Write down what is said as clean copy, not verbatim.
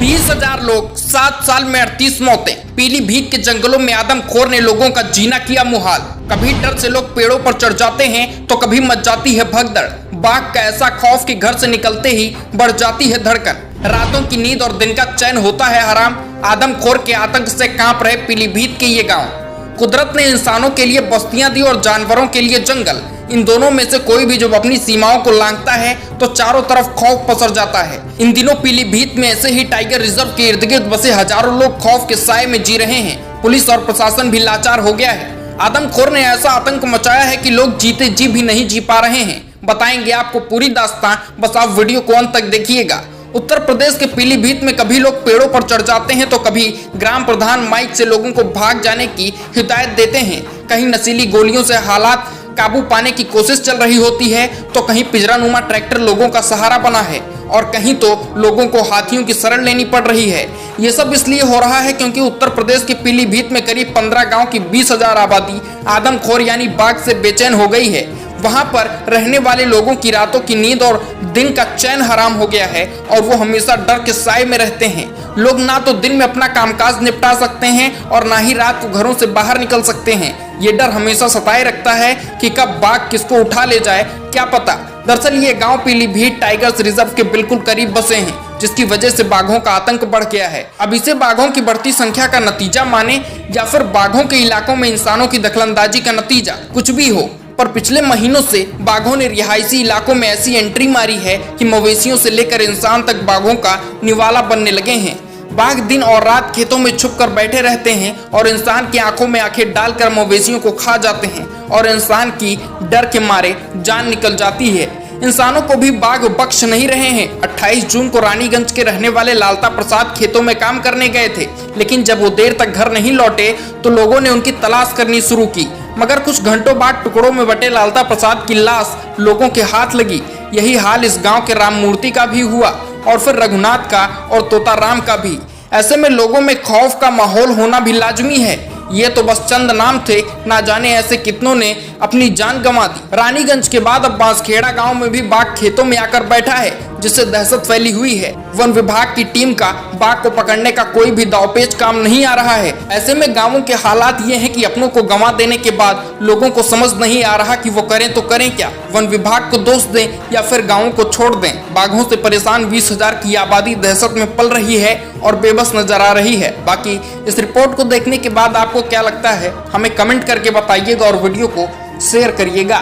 20,000 लोग, 7 साल में 38 मौतें। पीलीभीत के जंगलों में आदमखोर ने लोगों का जीना किया मुहाल। कभी डर से लोग पेड़ों पर चढ़ जाते हैं तो कभी मच जाती है भगदड़। बाघ का ऐसा खौफ कि घर से निकलते ही बढ़ जाती है धड़कन। रातों की नींद और दिन का चैन होता है हराम। आदमखोर के आतंक से कांप रहे पीलीभीत के ये गाँव। कुदरत ने इंसानों के लिए बस्तियां दी और जानवरों के लिए जंगल। इन दोनों में से कोई भी जब अपनी सीमाओं को लांघता है तो चारों तरफ खौफ पसर जाता है। इन दिनों पीलीभीत में ऐसे ही टाइगर रिजर्व के इर्द गिर्द बसे हजारों लोग खौफ के साए में जी रहे हैं। पुलिस और प्रशासन भी लाचार हो गया है। आदमखोर ने ऐसा आतंक मचाया है कि लोग जीते जी भी नहीं जी पा रहे हैं। बताएंगे आपको पूरी दास्तां, बस आप वीडियो को अंत तक देखिएगा। उत्तर प्रदेश के पीलीभीत में कभी लोग पेड़ों पर चढ़ जाते हैं तो कभी ग्राम प्रधान माइक से लोगों को भाग जाने की हिदायत देते हैं। कहीं नशीली गोलियों से हालात काबू पाने की कोशिश चल रही होती है तो कहीं पिंजरानुमा ट्रैक्टर लोगों का सहारा बना है और कहीं तो लोगों को हाथियों की शरण लेनी पड़ रही है। ये सब इसलिए हो रहा है क्योंकि उत्तर प्रदेश के पीलीभीत में करीब 15 गांव की 20,000 आबादी आदमखोर यानी बाघ से बेचैन हो गई है। वहां पर रहने वाले लोगों की रातों की नींद और दिन का चैन हराम हो गया है और वो हमेशा डर के साए में रहते हैं। लोग ना तो दिन में अपना कामकाज निपटा सकते हैं और ना ही रात को घरों से बाहर निकल सकते हैं। ये डर हमेशा सताए रखता है कि कब बाघ किसको उठा ले जाए क्या पता। दरअसल ये गांव पीलीभीत टाइगर्स रिजर्व के बिल्कुल करीब बसे हैं, जिसकी वजह से बाघों का आतंक बढ़ गया है। अब इसे बाघों की बढ़ती संख्या का नतीजा माने या फिर बाघों के इलाकों में इंसानों की दखलंदाजी का नतीजा, कुछ भी हो, पर पिछले महीनों से बाघों ने रिहायशी इलाकों में ऐसी एंट्री मारी है कि मवेशियों से लेकर इंसान तक बाघों का निवाला बनने लगे हैं। बाघ दिन और रात खेतों में छुप कर बैठे रहते हैं और इंसान की आंखों में आंखें डालकर मवेशियों को खा जाते हैं और इंसान की डर के मारे जान निकल जाती है। इंसानों को भी बाघ बख्श नहीं रहे हैं। 28 जून को रानीगंज के रहने वाले लालता प्रसाद खेतों में काम करने गए थे, लेकिन जब वो देर तक घर नहीं लौटे तो लोगों ने उनकी तलाश करनी शुरू की। मगर कुछ घंटों बाद टुकड़ों में बटे लालता प्रसाद की लाश लोगों के हाथ लगी। यही हाल इस गांव के राम मूर्ति का भी हुआ और फिर रघुनाथ का और तोताराम का भी। ऐसे में लोगों में खौफ का माहौल होना भी लाजमी है। ये तो बस चंद नाम थे, ना जाने ऐसे कितनों ने अपनी जान गंवा दी। रानीगंज के बाद अब बांसखेड़ा गांव में भी बाघ खेतों में आकर बैठा है, जिससे दहशत फैली हुई है। वन विभाग की टीम का बाघ को पकड़ने का कोई भी दांवपेच काम नहीं आ रहा है। ऐसे में गांवों के हालात ये हैं कि अपनों को गंवा देने के बाद लोगों को समझ नहीं आ रहा कि वो करें तो करें क्या। वन विभाग को दोष दें या फिर गाँवों को छोड़ दें। बाघों से परेशान 20,000 की आबादी दहशत में पल रही है और बेबस नजर आ रही है। बाकी इस रिपोर्ट को देखने के बाद आपको क्या लगता है, हमें कमेंट करके बताइएगा और वीडियो को शेयर करिएगा।